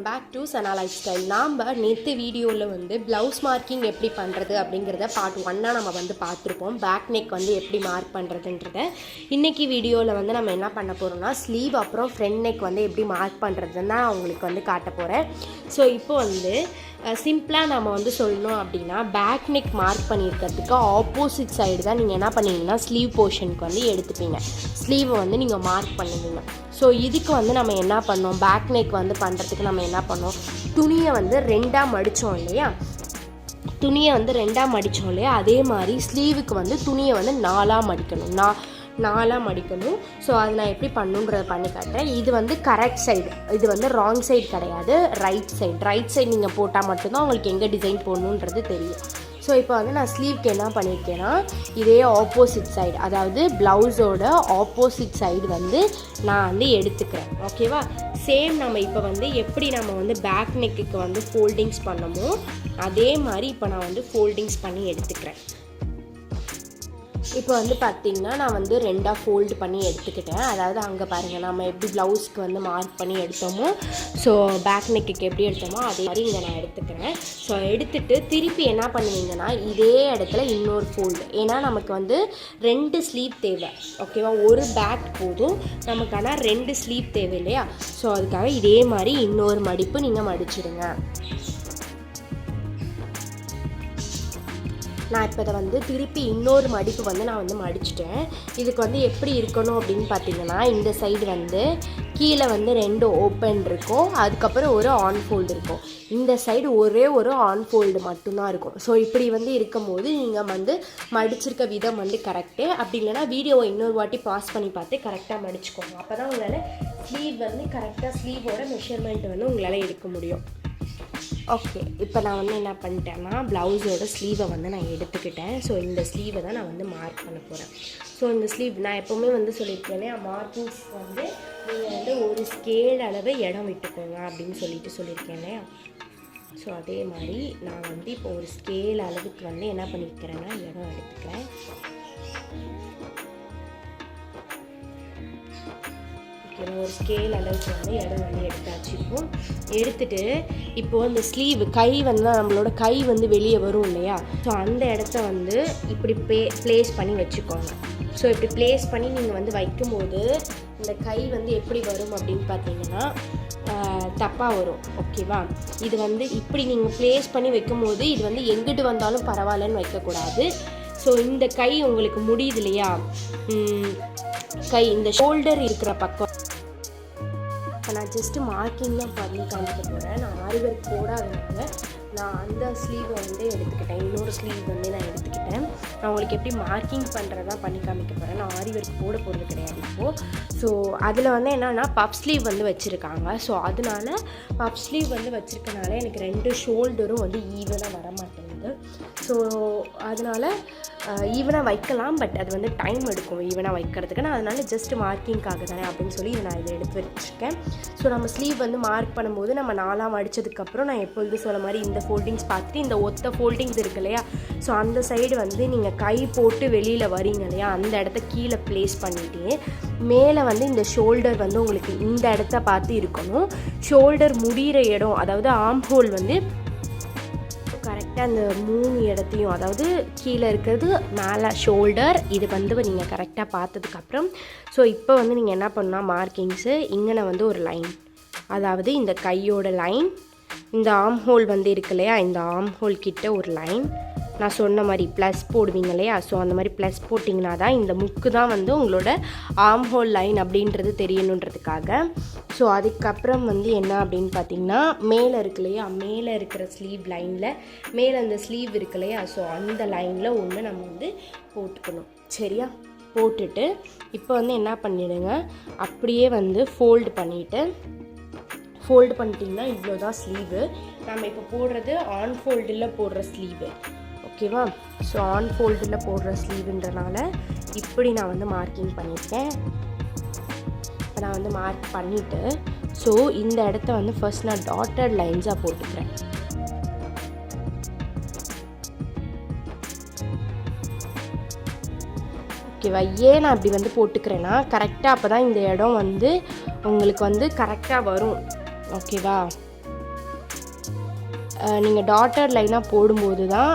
Back to Sana life style. நாம் நேற்று வீடியோவில் வந்து ப்ளவுஸ் மார்க்கிங் எப்படி பண்ணுறது அப்படிங்கிறத பார்ட் 1 நம்ம வந்து பார்த்துருப்போம். பேக் நெக் வந்து எப்படி மார்க் பண்ணுறதுன்றத. இன்றைக்கி வீடியோவில் வந்து நம்ம என்ன பண்ண போகிறோம்னா ஸ்லீவ் அப்புறம் ஃப்ரண்ட் நெக் வந்து எப்படி மார்க் பண்ணுறதுன்னு தான் உங்களுக்கு வந்து காட்ட போகிறேன். ஸோ இப்போ வந்து சிம்பிளாக நம்ம வந்து சொல்லணும் அப்படின்னா பேக் நெக் மார்க் பண்ணியிருக்கிறதுக்கு ஆப்போசிட் சைடு தான் நீங்கள் என்ன பண்ணுவீங்கன்னா ஸ்லீவ் போர்ஷனுக்கு வந்து எடுத்துப்பீங்க. ஸ்லீவை வந்து நீங்கள் மார்க் பண்ணுவீங்க. ஸோ இதுக்கு வந்து நம்ம என்ன பண்ணோம், பேக் நெக் வந்து பண்ணுறதுக்கு நம்ம என்ன பண்ணோம், துணியை வந்து ரெண்டாக மடித்தோம் இல்லையா, அதே மாதிரி ஸ்லீவுக்கு வந்து துணியை வந்து நாலாக மடிக்கணும். ஸோ அது நான் எப்படி பண்ணுன்றதை பண்ணி காட்டுறேன். இது வந்து கரெக்ட் சைடு, இது வந்து ராங் சைடு கிடையாது, ரைட் சைடு நீங்கள் போட்டால் மட்டும்தான் உங்களுக்கு எங்கே டிசைன் போடணுன்றது தெரியும். ஸோ இப்போ வந்து நான் ஸ்லீவ்க்கு என்ன பண்ணியிருக்கேன்னா இதே ஆப்போசிட் சைடு, அதாவது ப்ளவுஸோட ஆப்போசிட் சைடு வந்து நான் வந்து எடுத்துக்கிறேன். ஓகேவா? சேம் நம்ம இப்போ வந்து எப்படி நம்ம வந்து பேக் நெக்குக்கு வந்து ஃபோல்டிங்ஸ் பண்ணமோ அதே மாதிரி இப்போ நான் வந்து ஃபோல்டிங்ஸ் பண்ணி எடுத்துக்கிறேன். இப்போ வந்து பார்த்திங்கன்னா நான் வந்து ரெண்டாக ஃபோல்டு பண்ணி எடுத்துக்கிட்டேன். அதாவது அங்கே பாருங்கள், நம்ம எப்படி ப்ளவுஸ்க்கு வந்து மார்க் பண்ணி எடுத்தோமோ ஸோ பேக் நெக்குக்கு எப்படி எடுத்தோமோ அதே மாதிரி இங்கே நான் எடுத்துக்கிறேன். ஸோ எடுத்துகிட்டு திருப்பி என்ன பண்ணுவீங்கன்னா இதே இடத்துல இன்னொரு ஃபோல்டு, ஏன்னா நமக்கு வந்து 2 ஸ்லீவ் தேவை. ஓகேவா? ஒரு பேக் போதும் நமக்கு, ஆனால் 2 ஸ்லீவ் தேவை இல்லையா? ஸோ அதுக்காக இதே மாதிரி இன்னொரு மடிப்பு நீங்கள் மடிச்சிடுங்க. நான் இப்போ இதை வந்து திருப்பி இன்னொரு மடிப்பு வந்து நான் வந்து மடிச்சிட்டேன். இதுக்கு வந்து எப்படி இருக்கணும் அப்படின்னு பார்த்தீங்கன்னா இந்த சைடு வந்து கீழே வந்து 2 ஓப்பன் இருக்கும், அதுக்கப்புறம் ஒரு ஆன் ஃபோல்டு இருக்கும். இந்த சைடு ஒரே ஒரு ஆன் ஃபோல்டு மட்டும்தான் இருக்கும். ஸோ இப்படி வந்து இருக்கும் போது நீங்கள் வந்து மடிச்சிருக்க விதம் வந்து கரெக்டு. அப்படி இல்லைனா வீடியோவை இன்னொரு வாட்டி பாஸ் பண்ணி பார்த்து கரெக்டாக மடிச்சுக்கோங்க. அப்போ தான் உங்களால் ஸ்லீவ் வந்து கரெக்டாக ஸ்லீவோட மெஷர்மெண்ட் வந்து உங்களால் எடுக்க முடியும். ஓகே, இப்போ நான் வந்து என்ன பண்ணிட்டேன்னா ப்ளவுஸோட ஸ்லீவை வந்து நான் எடுத்துக்கிட்டேன். ஸோ இந்த ஸ்லீவை தான் நான் வந்து மார்க் பண்ண போகிறேன். ஸோ இந்த ஸ்லீவ் நான் எப்போவுமே வந்து சொல்லியிருக்கேனே, மார்க்கிங்ஸ் வந்து நீங்கள் வந்து ஒரு ஸ்கேல் அளவு இடம் விட்டுக்கோங்க அப்படின்னு சொல்லியிருக்கேனே. ஸோ அதே மாதிரி நான் வந்து இப்போ ஒரு ஸ்கேல் அளவுக்கு வந்து என்ன பண்ணியிருக்கிறேன்னா இடம் எடுத்துக்கிறேன். ஒரு ஸ்கேல் அளவுக்கு வந்து இடம் வந்து எடுத்தாச்சு. எடுத்துகிட்டு இப்போது இந்த ஸ்லீவ் கை வந்து நம்மளோட கை வந்து வெளியே வரும் இல்லையா? ஸோ அந்த இடத்த வந்து இப்படி ப்ளேஸ் பண்ணி வச்சுக்கோங்க. ஸோ இப்படி ப்ளேஸ் பண்ணி நீங்கள் வந்து வைக்கும்போது இந்த கை வந்து எப்படி வரும் அப்படின்னு பார்த்தீங்கன்னா தப்பாக வரும். ஓகேவா? இது வந்து இப்படி நீங்கள் ப்ளேஸ் பண்ணி வைக்கும்போது இது வந்து எங்கிட்டு வந்தாலும் பரவாயில்லன்னு வைக்கக்கூடாது. ஸோ இந்த கை உங்களுக்கு முடியுது இல்லையா, கை இந்த ஷோல்டர் இருக்கிற பக்கம் நான் ஜஸ்ட்டு மார்க்கிங் தான் பண்ணி காமிக்க போகிறேன். நான் ஆரி ஒர்க் போடாதனால நான் அந்த ஸ்லீவை வந்து எடுத்துக்கிட்டேன், இன்னொரு ஸ்லீவ் வந்து நான் எடுத்துக்கிட்டேன். நான் உங்களுக்கு எப்படி மார்க்கிங் பண்ணுறதா பண்ணி காமிக்க போகிறேன். நான் ஆரி ஒர்க் போட போகிறது கிடையாது இப்போது. ஸோ அதில் வந்து என்னென்னா பப் ஸ்லீவ் வந்து வச்சுருக்காங்க. ஸோ அதனால பப் ஸ்லீவ் வந்து வச்சுருக்கனால எனக்கு 2 ஷோல்டரும் வந்து ஈவனாக வர மாட்டேங்குது. ஸோ அதனால் ஈவனாக வைக்கலாம், பட் அது வந்து டைம் எடுக்கும் ஈவனாக வைக்கிறதுக்கு. நான் அதனால் ஜஸ்ட் மார்க்கிங்காக தானே அப்படின்னு சொல்லி நான் இதை எடுத்து வச்சுருக்கேன். ஸோ நம்ம ஸ்லீவ் வந்து மார்க் பண்ணும்போது நம்ம 4 மடித்ததுக்கப்புறம் நான் எப்பொழுது சொல்ல மாதிரி இந்த ஃபோல்டிங்ஸ் பார்த்துட்டு இந்த ஒத்த ஃபோல்டிங்ஸ் இருக்கு இல்லையா, ஸோ அந்த சைடு வந்து நீங்கள் கை போட்டு வெளியில் வரீங்க இல்லையா, அந்த இடத்த கீழே ப்ளேஸ் பண்ணிவிட்டு மேலே வந்து இந்த ஷோல்டர் வந்து உங்களுக்கு இந்த இடத்த பார்த்து இருக்கணும். ஷோல்டர் முடிகிற இடம், அதாவது ஆர்ம் ஹோல் வந்து கரெக்டாக அந்த 3 இடத்தையும், அதாவது கீழே இருக்கிறது மேலே ஷோல்டர், இது வந்து நீங்கள் கரெக்டாக பார்த்ததுக்கப்புறம் ஸோ இப்போ வந்து நீங்கள் என்ன பண்ணால் மார்க்கிங்ஸு இங்கே வந்து ஒரு லைன், அதாவது இந்த கையோட லைன், இந்த ஆர்ம் ஹோல் வந்து இருக்கு இல்லையா, இந்த ஆர்ம் ஹோல் கிட்ட ஒரு லைன், நான் சொன்ன மாதிரி ப்ளஸ் போடுவீங்க இல்லையா, ஸோ அந்த மாதிரி ப்ளஸ் போட்டிங்கன்னா தான் இந்த முக்கு தான் வந்து உங்களோட ஆர்ம் ஹோல் லைன் அப்படின்றது தெரியணுன்றதுக்காக. ஸோ அதுக்கப்புறம் வந்து என்ன அப்படின்னு பார்த்தீங்கன்னா மேலே இருக்கு இல்லையா, மேலே இருக்கிற ஸ்லீவ் லைனில் மேலே அந்த ஸ்லீவ் இருக்கு இல்லையா, ஸோ அந்த லைனில் ஒன்று நம்ம வந்து போட்டுக்கணும். சரியா? போட்டுட்டு இப்போ வந்து என்ன பண்ணிவிடுங்க, அப்படியே வந்து ஃபோல்டு பண்ணிட்டிங்கன்னா இவ்வளோ தான் ஸ்லீவு. நம்ம இப்போ போடுறது ஆன் ஃபோல்டில் போடுற ஸ்லீவு. ஓகேவா? ஸோ ஆன் ஃபோல்டில் போடுற ஸ்லீவுன்றனால இப்படி நான் வந்து மார்க்கிங் பண்ணியிருக்கேன். இப்போ நான் வந்து மார்க் பண்ணிவிட்டு ஸோ இந்த இடத்த வந்து ஃபர்ஸ்ட் நான் டாட்டட் லைன்ஸாக போட்டுக்கிறேன். ஓகேவா? ஏன் நான் அப்படி வந்து போட்டுக்கிறேன்னா கரெக்டாக அப்போ தான் இந்த இடம் வந்து உங்களுக்கு வந்து கரெக்டாக வரும். ஓகேவா? நீங்கள் டாட்டட் லைனாக போடும்போது தான்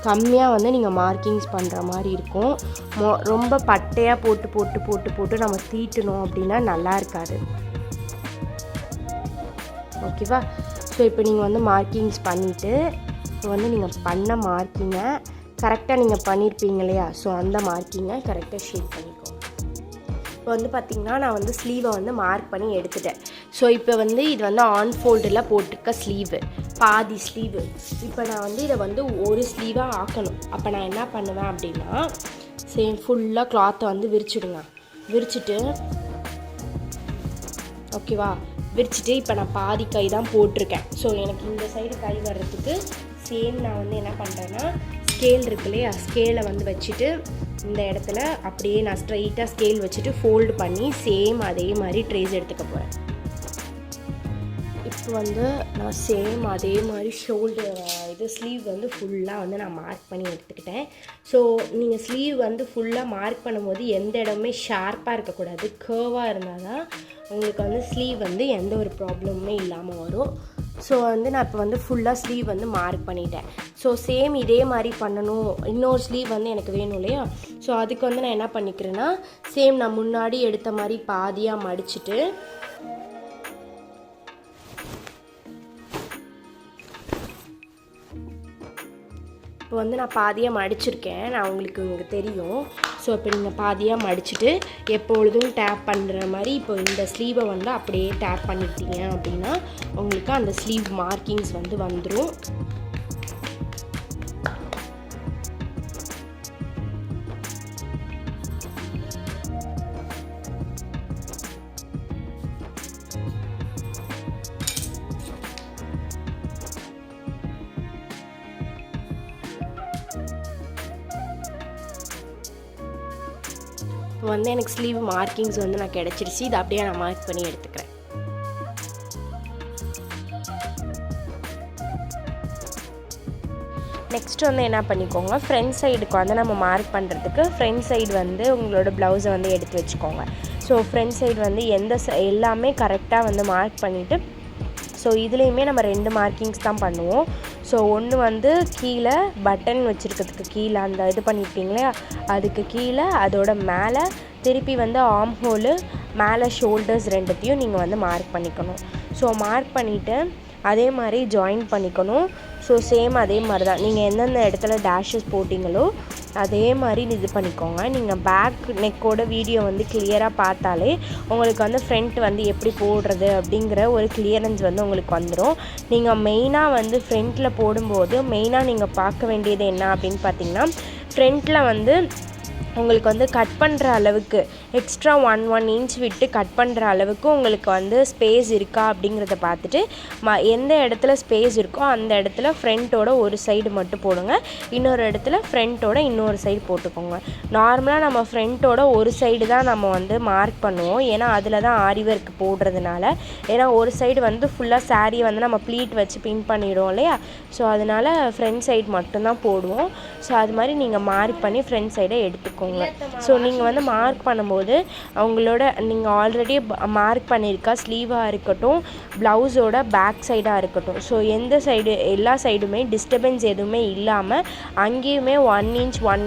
கம்மியாக வந்து நீங்கள் மார்க்கிங்ஸ் பண்ணுற மாதிரி இருக்கும். ரொம்ப பட்டையாக போட்டு நம்ம தீட்டணும் அப்படின்னா நல்லா இருக்காது. ஓகேவா? ஸோ இப்போ நீங்கள் வந்து மார்க்கிங்ஸ் பண்ணிவிட்டு இப்போ வந்து நீங்கள் பண்ண மார்க்கிங்கை கரெக்டாக நீங்கள் பண்ணியிருப்பீங்க இல்லையா, ஸோ அந்த மார்க்கிங்கை கரெக்டாக ஷேப் பண்ணிக்கோங்க. இப்போ வந்து பார்த்திங்கன்னா நான் வந்து ஸ்லீவை வந்து மார்க் பண்ணி எடுத்துட்டேன். ஸோ இப்போ வந்து இது வந்து ஆன் ஃபோல்டில் போட்டிருக்க ஸ்லீவு, பாதி ஸ்லீவு. இப்போ நான் வந்து இதை வந்து ஒரு ஸ்லீவாக ஆக்கணும். அப்போ நான் என்ன பண்ணுவேன் அப்படின்னா, சேம் ஃபுல்லாக கிளாத்தை வந்து விரிச்சிட்டு ஓகேவா, விரிச்சிட்டு இப்போ நான் பாதி கை தான் போட்டிருக்கேன். ஸோ எனக்கு இந்த சைடு கை வர்றதுக்கு சேம் நான் வந்து என்ன பண்ணுறேன்னா, ஸ்கேல் இருக்கு இல்லையா, ஸ்கேலை வந்து வச்சுட்டு இந்த இடத்துல அப்படியே நான் ஸ்ட்ரைட்டாக ஸ்கேல் வச்சுட்டு ஃபோல்டு பண்ணி சேம் அதே மாதிரி ட்ரேஸ் எடுத்துக்க போகிறேன். இப்போ வந்து நான் சேம் அதே மாதிரி ஸ்லீவ் வந்து ஃபுல்லாக வந்து நான் மார்க் பண்ணி எடுத்துக்கிட்டேன். ஸோ நீங்கள் ஸ்லீவ் வந்து ஃபுல்லாக மார்க் பண்ணும்போது எந்த இடமுமே ஷார்ப்பாக இருக்கக்கூடாது, கர்வாக இருந்தால் தான் உங்களுக்கு வந்து ஸ்லீவ் வந்து எந்த ஒரு ப்ராப்ளமுமே இல்லாமல் வரும். ஸோ வந்து நான் இப்போ வந்து ஃபுல்லாக ஸ்லீவ் வந்து மார்க் பண்ணிட்டேன். ஸோ சேம் இதே மாதிரி பண்ணணும், இன்னொரு ஸ்லீவ் வந்து எனக்கு வேணும் இல்லையா, ஸோ அதுக்கு வந்து நான் என்ன பண்ணிக்கிறேன்னா, சேம் நான் முன்னாடி எடுத்த மாதிரி பாதியாக மடிச்சுட்டு இப்போ வந்து நான் பாதியாக மடிச்சிருக்கேன், நான் உங்களுக்கு தெரியும். ஸோ இப்போ நீங்கள் பாதியாக மடிச்சுட்டு எப்பொழுதும் டேப் பண்ணுற மாதிரி இப்போ இந்த ஸ்லீவை வந்து அப்படியே டேப் பண்ணிட்டீங்க அப்படின்னா உங்களுக்கு அந்த ஸ்லீவ் மார்க்கிங்ஸ் வந்து வந்துடும். இப்போ வந்து எனக்கு ஸ்லீவ் மார்க்கிங்ஸ் வந்து நான் கிடச்சிருச்சு. இது அப்படியே நான் மார்க் பண்ணி எடுத்துக்கிறேன். நெக்ஸ்ட் வந்து என்ன பண்ணிக்கோங்க, ஃப்ரண்ட் சைடுக்கு வந்து நம்ம மார்க் பண்ணுறதுக்கு ஃப்ரண்ட் சைடு வந்து உங்களோட ப்ளவுஸை வந்து எடுத்து வச்சுக்கோங்க. ஸோ ஃப்ரண்ட் சைடு வந்து எல்லாமே கரெக்டாக வந்து மார்க் பண்ணிவிட்டு, ஸோ இதுலேயுமே நம்ம 2 மார்க்கிங்ஸ் தான் பண்ணுவோம். ஸோ ஒன்று வந்து கீழே பட்டன் வச்சுருக்கிறதுக்கு கீழே அந்த இது பண்ணியிருப்பீங்களே அதுக்கு கீழே, அதோட மேலே திருப்பி வந்து ஆர்ம் ஹோலு மேலே ஷோல்டர்ஸ் ரெண்டுத்தையும் நீங்கள் வந்து மார்க் பண்ணிக்கணும். ஸோ மார்க் பண்ணிவிட்டு அதே மாதிரி ஜாயின் பண்ணிக்கணும். ஸோ சேம் அதே மாதிரி தான் நீங்கள் எந்தெந்த இடத்துல டேஷஸ் போட்டிங்களோ அதே மாதிரி இது பண்ணிக்கோங்க. நீங்கள் பேக் நெக்கோட வீடியோ வந்து கிளியராக பார்த்தாலே உங்களுக்கு வந்து ஃப்ரண்ட் வந்து எப்படி போடுறது அப்படிங்கிற ஒரு கிளியரன்ஸ் வந்து உங்களுக்கு வந்துடும். நீங்கள் மெயினாக வந்து ஃப்ரண்ட்டில் போடும்போது மெயினாக நீங்கள் பார்க்க வேண்டியது என்ன அப்படின்னு பார்த்தீங்கன்னா, ஃப்ரண்ட்டில் வந்து உங்களுக்கு வந்து கட் பண்ணுற அளவுக்கு எக்ஸ்ட்ரா 1 இன்ச் விட்டு கட் பண்ணுற அளவுக்கு உங்களுக்கு வந்து ஸ்பேஸ் இருக்கா அப்படிங்கிறத பார்த்துட்டு எந்த இடத்துல ஸ்பேஸ் இருக்கோ அந்த இடத்துல ஃப்ரண்ட்டோட ஒரு சைடு மட்டும் போடுங்க, இன்னொரு இடத்துல ஃப்ரண்ட்டோட இன்னொரு சைடு போட்டுக்கோங்க. நார்மலாக நம்ம ஃப்ரண்ட்டோட ஒரு சைடு தான் நம்ம வந்து மார்க் பண்ணுவோம், ஏன்னா அதில் தான் ஆரி ஒர்க் போடுறதுனால. ஏன்னா ஒரு சைடு வந்து ஃபுல்லாக சாரீ வந்து நம்ம ப்ளீட் வச்சு பின் பண்ணிவிடுவோம் இல்லையா, ஸோ அதனால் ஃப்ரண்ட் சைடு மட்டும்தான் போடுவோம். ஸோ அது மாதிரி நீங்கள் மார்க் பண்ணி ஃப்ரண்ட் சைடை எடுத்துக்கோங்க. ஸோ நீங்கள் வந்து மார்க் பண்ணும்போது அவங்களோட நீங்கள் ஆல்ரெடி மார்க் பண்ணியிருக்கா ஸ்லீவாக இருக்கட்டும், ப்ளவுஸோட பேக் சைடாக இருக்கட்டும், ஸோ எந்த சைடு எல்லா சைடுமே டிஸ்டர்பன்ஸ் எதுவுமே இல்லாமல் அங்கேயுமே 1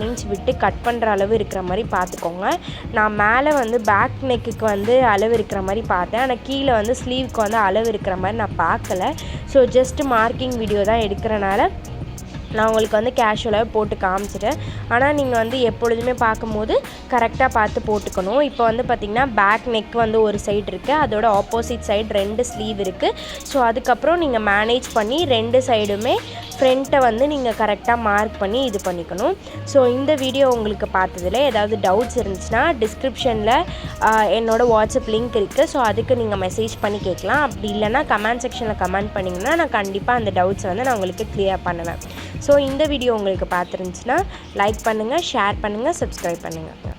இன்ச் விட்டு கட் பண்ணுற அளவு இருக்கிற மாதிரி பார்த்துக்கோங்க. நான் மேலே வந்து பேக் நெக்குக்கு வந்து அளவு இருக்கிற மாதிரி பார்த்தேன், ஆனால் கீழே வந்து ஸ்லீவுக்கு வந்து அளவு இருக்கிற மாதிரி நான் பார்க்கல. ஸோ ஜஸ்ட் மார்க்கிங் வீடியோ தான் எடுக்கிறனால நான் உங்களுக்கு வந்து கேஷுவலாக போட்டு காமிச்சிட்டேன். ஆனால் நீங்கள் வந்து எப்பொழுதுமே பார்க்கும்போது கரெக்டாக பார்த்து போட்டுக்கணும். இப்போ வந்து பார்த்திங்கன்னா பேக் நெக் வந்து ஒரு சைடு இருக்குது, அதோட ஆப்போசிட் சைடு 2 ஸ்லீவ் இருக்குது. ஸோ அதுக்கப்புறம் நீங்கள் மேனேஜ் பண்ணி 2 சைடுமே ஃப்ரண்ட்டை வந்து நீங்கள் கரெக்டாக மார்க் பண்ணி இது பண்ணிக்கணும். ஸோ இந்த வீடியோ உங்களுக்கு பார்த்ததில் ஏதாவது டவுட்ஸ் இருந்துச்சுன்னா டிஸ்கிரிப்ஷனில் என்னோடய வாட்ஸ்அப் லிங்க் இருக்குது, ஸோ அதுக்கு நீங்கள் மெசேஜ் பண்ணி கேட்கலாம். அப்படி இல்லைனா கமெண்ட் செக்ஷனில் கமெண்ட் பண்ணிங்கன்னா நான் கண்டிப்பாக அந்த டவுட்ஸ் வந்து நான் உங்களுக்கு கிளியர் பண்ணுவேன். ஸோ இந்த வீடியோ உங்களுக்கு பார்த்துருந்துச்சுன்னா லைக் பண்ணுங்கள், ஷேர் பண்ணுங்கள், சப்ஸ்கிரைப் பண்ணுங்கள்.